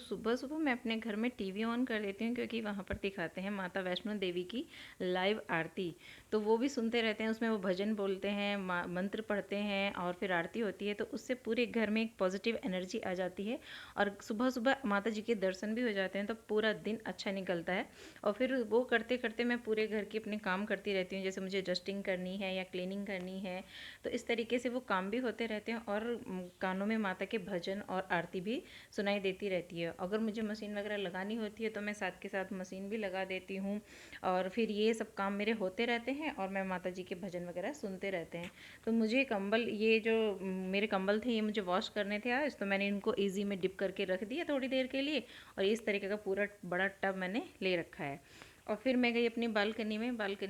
सुबह-सुबह मैं अपने घर में टीवी ऑन कर देती हूँ क्योंकि वहाँ पर दिखाते हैं माता वैष्णो देवी की लाइव आरती। तो वो भी सुनते रहते हैं, उसमें वो भजन बोलते हैं, मंत्र पढ़ते हैं और फिर आरती होती है, तो उससे पूरे घर में एक पॉजिटिव एनर्जी आ जाती है और सुबह-सुबह माता जी के दर्शन भी हो जाते हैं, तो पूरा दिन अच्छा निकलता है। और फिर वो करते-करते मैं पूरे घर के अपने काम करती रहती हूँ, जैसे मुझे डस्टिंग करनी है या क्लीनिंग करनी है, तो इस तरीके से वो काम भी होते रहते हैं और कानों में माता के भजन और आरती भी सुनाई देती रहती है। अगर मुझे मशीन वगैरह लगानी होती है तो मैं साथ के साथ मशीन भी लगा देती हूँ और फिर ये सब काम मेरे होते रहते हैं और मैं माता जी के भजन वगैरह सुनते रहते हैं। तो मुझे कंबल, ये जो मेरे कंबल थे, ये मुझे वॉश करने थे आज, तो मैंने इनको ईजी में डिप करके रख दिया थोड़ी देर के लिए और इस तरीके का पूरा बड़ा टब मैंने ले रखा है। और फिर मैं गई अपनी बालकनी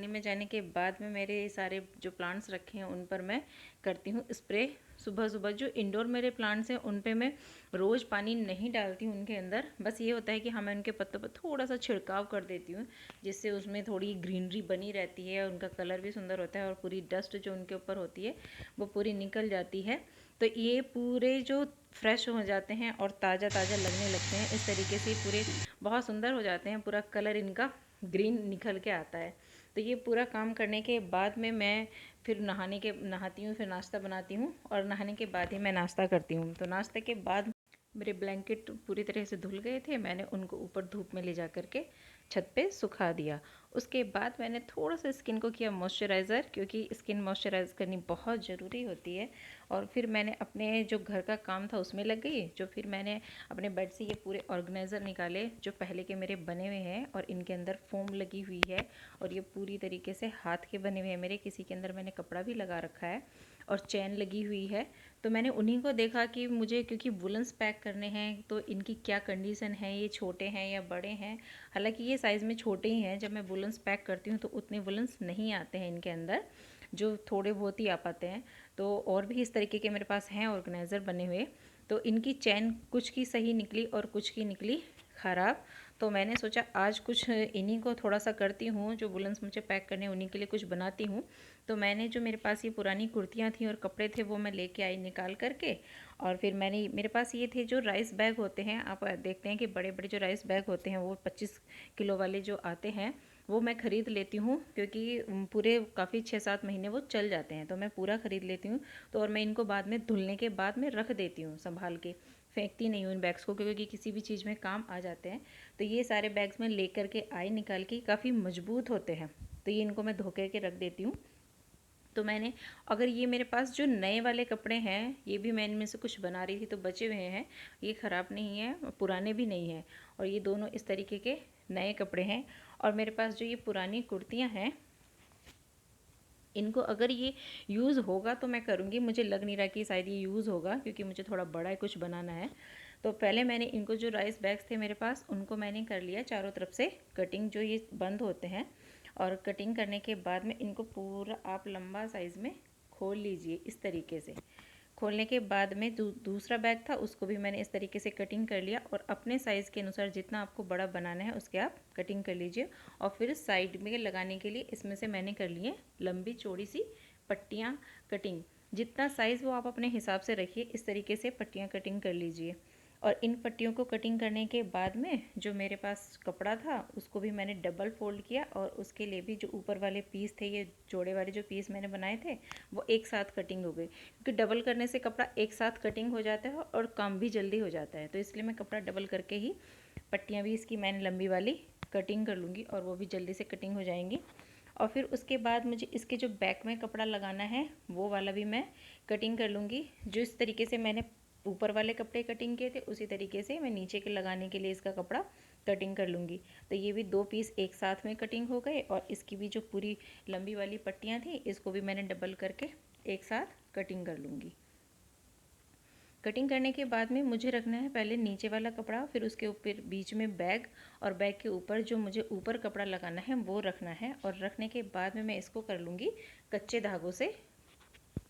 में जाने के बाद में मेरे सारे जो प्लांट्स रखे हैं उन पर मैं करती हूँ स्प्रे। सुबह सुबह जो इंडोर मेरे प्लांट्स हैं उन पे मैं रोज़ पानी नहीं डालती हूँ उनके अंदर, बस ये होता है कि हाँ मैं उनके पत्तों पर थोड़ा सा छिड़काव कर देती हूँ, जिससे उसमें थोड़ी ग्रीनरी बनी रहती है, उनका कलर भी सुंदर होता है और पूरी डस्ट जो उनके ऊपर होती है वो पूरी निकल जाती है। तो ये पूरे जो फ्रेश हो जाते हैं और ताज़ा ताज़ा लगने लगते हैं, इस तरीके से पूरे बहुत सुंदर हो जाते हैं, पूरा कलर इनका ग्रीन निकल के आता है। तो ये पूरा काम करने के बाद में मैं फिर नहाती हूँ, फिर नाश्ता बनाती हूँ और नहाने के बाद ही मैं नाश्ता करती हूँ। तो नाश्ते के बाद मेरे ब्लैंकेट पूरी तरह से धुल गए थे, मैंने उनको ऊपर धूप में ले जा कर के छत पे सुखा दिया। उसके बाद मैंने थोड़ा सा स्किन को किया मॉइस्चराइज़र, क्योंकि स्किन मॉइस्चराइज करनी बहुत ज़रूरी होती है। और फिर मैंने अपने जो घर का काम था उसमें लग गई, जो फिर मैंने अपने बेड से ये पूरे ऑर्गेनाइज़र निकाले जो पहले के मेरे बने हुए हैं और इनके अंदर फोम लगी हुई है और ये पूरी तरीके से हाथ के बने हुए हैं मेरे, किसी के अंदर मैंने कपड़ा भी लगा रखा है और चैन लगी हुई है। तो मैंने उन्हीं को देखा कि मुझे, क्योंकि वुलन्स पैक करने हैं, तो इनकी क्या कंडीशन है, ये छोटे हैं या बड़े हैं। हालांकि ये साइज़ में छोटे ही हैं, जब मैं वुलन्स पैक करती हूँ तो उतने वुलन्स नहीं आते हैं इनके अंदर, जो थोड़े बहुत ही आ पाते हैं। तो और भी इस तरीके के मेरे पास हैं ऑर्गेनाइज़र बने हुए, तो इनकी चैन कुछ की सही निकली और कुछ की निकली ख़राब। तो मैंने सोचा आज कुछ इन्हीं को थोड़ा सा करती हूँ, जो वुलन्स मुझे पैक करने उन्हीं के लिए कुछ बनाती हूँ। तो मैंने जो मेरे पास ये पुरानी कुर्तियाँ थी और कपड़े थे वो मैं लेके आई निकाल करके, और फिर मैंने, मेरे पास ये थे जो राइस बैग होते हैं, आप देखते हैं कि बड़े बड़े जो राइस बैग होते हैं वो 25 किलो वाले जो आते हैं वो मैं ख़रीद लेती हूँ, क्योंकि पूरे काफ़ी 6-7 महीने वो चल जाते हैं, तो मैं पूरा ख़रीद लेती हूँ। तो और मैं इनको बाद में धुलने के बाद में रख देती हूँ संभाल के, फेंकती नहीं हूँ इन बैग्स को, क्योंकि किसी भी चीज़ में काम आ जाते हैं। तो ये सारे बैग्स मैं ले करके आई निकाल के, काफ़ी मजबूत होते हैं, तो ये इनको मैं धो के रख देती हूँ। तो मैंने, अगर ये मेरे पास जो नए वाले कपड़े हैं, ये भी मैं इनमें से कुछ बना रही थी तो बचे हुए हैं, ये ख़राब नहीं है, पुराने भी नहीं हैं, और ये दोनों इस तरीके के नए कपड़े हैं। और मेरे पास जो ये पुरानी कुर्तियाँ हैं, इनको अगर ये यूज़ होगा तो मैं करूँगी, मुझे लग नहीं रहा कि शायद ये यूज़ होगा, क्योंकि मुझे थोड़ा बड़ा है, कुछ बनाना है। तो पहले मैंने इनको, जो राइस बैग्स थे मेरे पास, उनको मैंने कर लिया चारों तरफ से कटिंग, जो ये बंद होते हैं। और कटिंग करने के बाद में इनको पूरा आप लंबा साइज़ में खोल लीजिए इस तरीके से। खोलने के बाद में दूसरा बैग था, उसको भी मैंने इस तरीके से कटिंग कर लिया, और अपने साइज़ के अनुसार जितना आपको बड़ा बनाना है उसके आप कटिंग कर लीजिए। और फिर साइड में लगाने के लिए इसमें से मैंने कर लिए लंबी चौड़ी सी पट्टियाँ कटिंग। जितना साइज़ वो आप अपने हिसाब से रखिए, इस तरीके से पट्टियाँ कटिंग कर लीजिए। और इन पट्टियों को कटिंग करने के बाद में जो मेरे पास कपड़ा था उसको भी मैंने डबल फोल्ड किया, और उसके लिए भी जो ऊपर वाले पीस थे, ये जोड़े वाले जो पीस मैंने बनाए थे, वो एक साथ कटिंग हो गई, क्योंकि डबल करने से कपड़ा एक साथ कटिंग हो जाता है और काम भी जल्दी हो जाता है। तो इसलिए मैं कपड़ा डबल करके ही पट्टियाँ भी इसकी मैंने लंबी वाली कटिंग कर लूँगी, और वो भी जल्दी से कटिंग हो जाएंगी। और फिर उसके बाद मुझे इसके जो बैक में कपड़ा लगाना है वो वाला भी मैं कटिंग कर लूँगी। जो इस तरीके से मैंने ऊपर वाले कपड़े कटिंग किए थे, उसी तरीके से मैं नीचे के लगाने के लिए इसका कपड़ा कटिंग कर लूँगी। तो ये भी 2 पीस एक साथ में कटिंग हो गए, और इसकी भी जो पूरी लंबी वाली पट्टियाँ थी इसको भी मैंने डबल करके एक साथ कटिंग कर लूँगी। कटिंग करने के बाद में मुझे रखना है पहले नीचे वाला कपड़ा, फिर उसके ऊपर बीच में बैग, और बैग के ऊपर जो मुझे ऊपर कपड़ा लगाना है वो रखना है। और रखने के बाद में मैं इसको कर लूँगी कच्चे धागों से,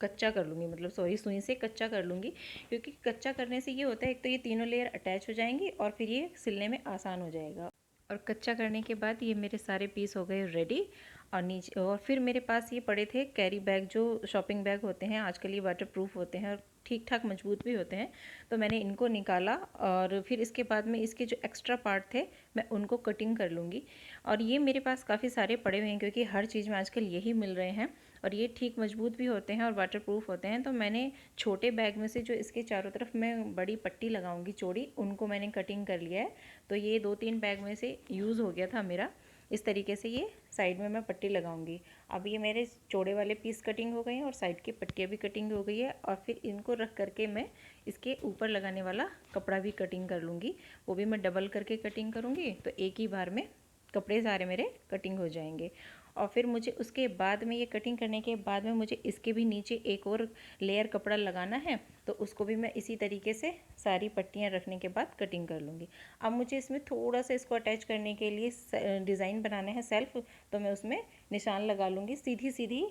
कच्चा कर लूँगी, मतलब सॉरी, सुई से कच्चा कर लूँगी, क्योंकि कच्चा करने से ये होता है, एक तो ये तीनों लेयर अटैच हो जाएंगी और फिर ये सिलने में आसान हो जाएगा। और कच्चा करने के बाद ये मेरे सारे पीस हो गए रेडी। और नीचे, और फिर मेरे पास ये पड़े थे कैरी बैग, जो शॉपिंग बैग होते हैं आजकल, ये वाटर प्रूफ होते हैं और ठीक ठाक मजबूत भी होते हैं। तो मैंने इनको निकाला और फिर इसके बाद में इसके जो एक्स्ट्रा पार्ट थे मैं उनको कटिंग कर लूँगी। और ये मेरे पास काफ़ी सारे पड़े हुए हैं क्योंकि हर चीज़ में आजकल यही मिल रहे हैं और ये ठीक मजबूत भी होते हैं और वाटर प्रूफ होते हैं। तो मैंने छोटे बैग में से जो इसके चारों तरफ मैं बड़ी पट्टी लगाऊंगी चौड़ी, उनको मैंने कटिंग कर लिया है। तो ये 2-3 बैग में से यूज़ हो गया था मेरा। इस तरीके से ये साइड में मैं पट्टी लगाऊंगी। अब ये मेरे चौड़े वाले पीस कटिंग हो गए हैं और साइड की पट्टियाँ भी कटिंग हो गई है। और फिर इनको रख करके मैं इसके ऊपर लगाने वाला कपड़ा भी कटिंग कर लूँगी। वो भी मैं डबल करके कटिंग करूँगी, तो एक ही बार में कपड़े सारे मेरे कटिंग हो जाएंगे। और फिर मुझे उसके बाद में, ये कटिंग करने के बाद में मुझे इसके भी नीचे एक और लेयर कपड़ा लगाना है। तो उसको भी मैं इसी तरीके से सारी पट्टियाँ रखने के बाद कटिंग कर लूँगी। अब मुझे इसमें थोड़ा सा इसको अटैच करने के लिए डिज़ाइन बनाना है सेल्फ, तो मैं उसमें निशान लगा लूँगी, सीधी सीधी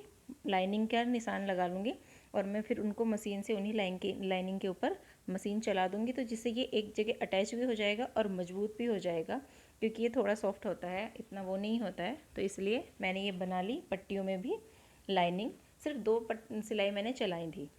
लाइनिंग का निशान लगा लूँगी। और मैं फिर उनको मशीन से उन्हीं लाइनिंग के ऊपर मशीन चला दूँगी, तो जिससे ये एक जगह अटैच भी हो जाएगा और मजबूत भी हो जाएगा। क्योंकि ये थोड़ा सॉफ्ट होता है, इतना वो नहीं होता है, तो इसलिए मैंने ये बना ली। पट्टियों में भी लाइनिंग सिर्फ 2 सिलाई मैंने चलाई थी।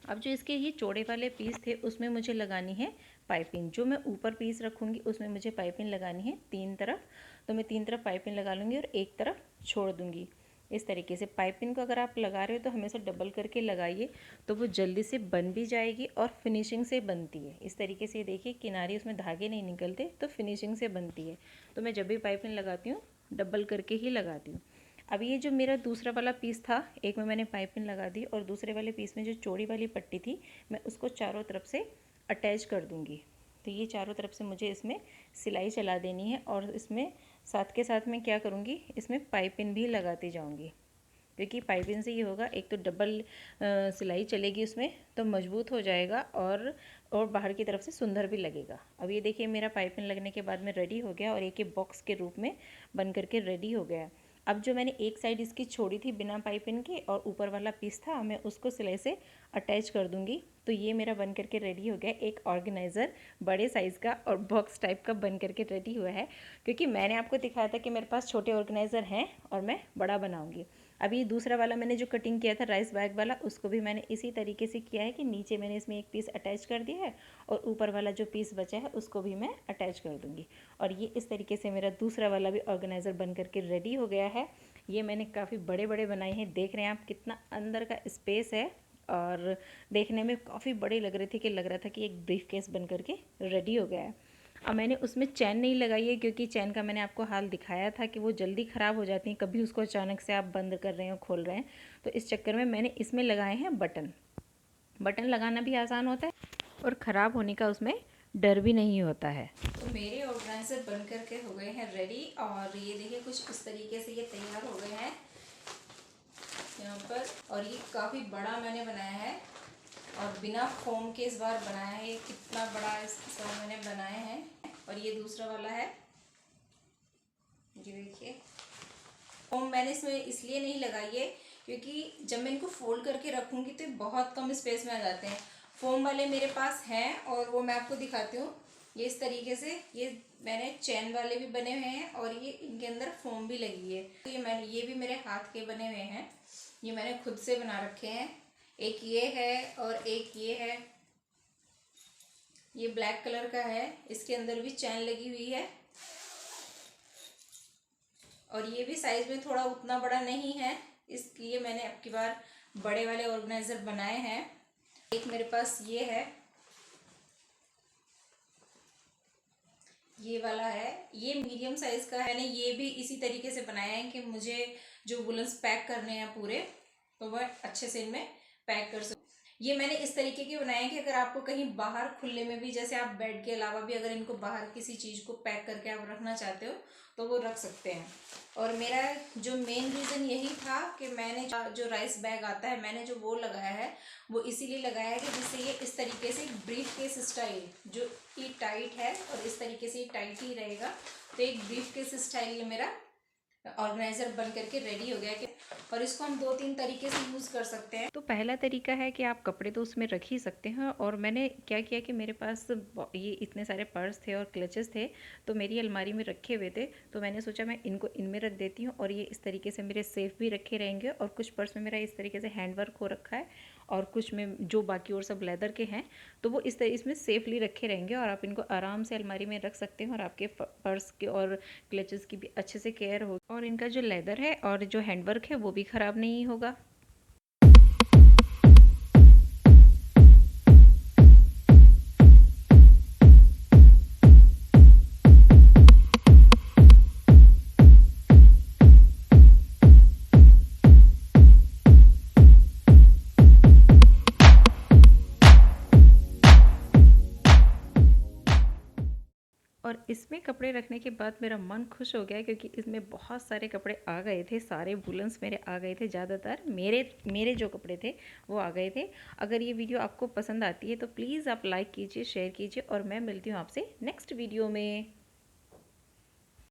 अब जो इसके ये चौड़े वाले पीस थे उसमें मुझे लगानी है पाइपिंग। जो मैं ऊपर पीस रखूँगी उसमें मुझे पाइपिंग लगानी है 3 तरफ। तो मैं 3 तरफ पाइपिंग लगा लूँगी और एक तरफ छोड़ दूँगी। इस तरीके से पाइपिंग को अगर आप लगा रहे हो तो हमेशा डबल करके लगाइए, तो वो जल्दी से बन भी जाएगी और फिनिशिंग से बनती है। इस तरीके से देखिए, किनारे उसमें धागे नहीं निकलते, तो फिनिशिंग से बनती है। तो मैं जब भी पाइपिंग लगाती हूँ डबल करके ही लगाती हूँ। अब ये जो मेरा दूसरा वाला पीस था, एक में मैंने पाइपिंग लगा दी और दूसरे वाले पीस में जो चौड़ी वाली पट्टी थी मैं उसको चारों तरफ से अटैच कर दूँगी। तो ये चारों तरफ से मुझे इसमें सिलाई चला देनी है और इसमें साथ के साथ मैं क्या करूँगी, इसमें पाइपिंग भी लगाती जाऊँगी। क्योंकि पाइपिंग से ये होगा, एक तो डबल सिलाई चलेगी उसमें, तो मजबूत हो जाएगा और बाहर की तरफ से सुंदर भी लगेगा। अब ये देखिए मेरा पाइपिंग लगने के बाद में रेडी हो गया और एक बॉक्स के रूप में बन करके रेडी हो गया। अब जो मैंने एक साइड इसकी छोड़ी थी बिना पाइपिंग के और ऊपर वाला पीस था, मैं उसको सिलाई से अटैच कर दूंगी। तो ये मेरा बन करके रेडी हो गया, एक ऑर्गेनाइज़र बड़े साइज़ का और बॉक्स टाइप का बन करके रेडी हुआ है। क्योंकि मैंने आपको दिखाया था कि मेरे पास छोटे ऑर्गेनाइज़र हैं और मैं बड़ा बनाऊंगी। अभी दूसरा वाला मैंने जो कटिंग किया था राइस बैग वाला, उसको भी मैंने इसी तरीके से किया है कि नीचे मैंने इसमें एक पीस अटैच कर दिया है और ऊपर वाला जो पीस बचा है उसको भी मैं अटैच कर दूंगी। और ये इस तरीके से मेरा दूसरा वाला भी ऑर्गेनाइज़र बन करके रेडी हो गया है। ये मैंने काफ़ी बड़े बड़े बनाए हैं, देख रहे हैं आप कितना अंदर का स्पेस है और देखने में काफ़ी बड़े लग रहे थे कि लग रहा था कि एक ब्रीफ केस बन करके रेडी हो गया है। अब मैंने उसमें चैन नहीं लगाई है क्योंकि चैन का मैंने आपको हाल दिखाया था कि वो जल्दी ख़राब हो जाती हैं, कभी उसको अचानक से आप बंद कर रहे हो खोल रहे हैं, तो इस चक्कर में मैंने इसमें लगाए हैं बटन। बटन लगाना भी आसान होता है और ख़राब होने का उसमें डर भी नहीं होता है। तो मेरे ऑर्गेनाइज़र बन करके हो गए हैं रेडी और ये देखिए कुछ इस तरीके से ये तैयार हो गए हैं यहाँ पर। और ये काफ़ी बड़ा मैंने बनाया है और बिना फोम के इस बार बनाया है। ये कितना बड़ा इस बार मैंने बनाए हैं। और ये दूसरा वाला है, ये देखिए। फोम मैंने इसमें इसलिए नहीं लगाई है क्योंकि जब मैं इनको फोल्ड करके रखूँगी तो बहुत कम स्पेस में आ जाते हैं। फोम वाले मेरे पास हैं और वो मैं आपको दिखाती हूँ। ये इस तरीके से, ये मैंने चैन वाले भी बने हुए हैं और ये इनके अंदर फोम भी लगी है। तो ये भी मेरे हाथ के बने हुए हैं, ये मैंने खुद से बना रखे हैं। एक ये है और एक ये है, ये ब्लैक कलर का है, इसके अंदर भी चैन लगी हुई है। और ये भी साइज में थोड़ा उतना बड़ा नहीं है, इसलिए मैंने अब की बार बड़े वाले ऑर्गेनाइजर बनाए हैं। एक मेरे पास ये है, ये वाला है, ये मीडियम साइज का है। मैंने ये भी इसी तरीके से बनाया है कि मुझे जो वुलन्स पैक करने हैं पूरे, तो वह अच्छे से इनमें पैक कर सकूँ। ये मैंने इस तरीके के बनाए हैं कि अगर आपको कहीं बाहर खुले में भी, जैसे आप बेड के अलावा भी अगर इनको बाहर किसी चीज़ को पैक करके आप रखना चाहते हो तो वो रख सकते हैं। और मेरा जो मेन रीज़न यही था कि मैंने जो राइस बैग आता है मैंने जो वो लगाया है वो इसीलिए लगाया है कि जिससे ये इस तरीके से ब्रीफ केस स्टाइल, जो कि टाइट है और इस तरीके से टाइट ही रहेगा, तो एक ब्रीफ केस स्टाइल ये मेरा ऑर्गेनाइजर बन करके रेडी हो गया कि और इसको हम 2-3 तरीके से यूज़ कर सकते हैं। तो पहला तरीका है कि आप कपड़े तो उसमें रख ही सकते हैं, और मैंने क्या किया कि मेरे पास ये इतने सारे पर्स थे और क्लचेस थे, तो मेरी अलमारी में रखे हुए थे, तो मैंने सोचा मैं इनको इनमें रख देती हूँ और ये इस तरीके से मेरे सेफ भी रखे रहेंगे। और कुछ पर्स में मेरा इस तरीके से हैंड वर्क हो रखा है, और कुछ में जो बाकी और सब लेदर के हैं, तो वो इसमें सेफली रखे रहेंगे और आप इनको आराम से अलमारी में रख सकते हैं, और आपके पर्स के और क्लचेस की भी अच्छे से केयर हो, और इनका जो लेदर है और जो हैंडवर्क है वो भी ख़राब नहीं होगा। और इसमें कपड़े रखने के बाद मेरा मन खुश हो गया, क्योंकि इसमें बहुत सारे कपड़े आ गए थे, सारे वुलन्स मेरे आ गए थे, ज़्यादातर मेरे मेरे जो कपड़े थे वो आ गए थे। अगर ये वीडियो आपको पसंद आती है तो प्लीज़ आप लाइक कीजिए, शेयर कीजिए, और मैं मिलती हूँ आपसे नेक्स्ट वीडियो में।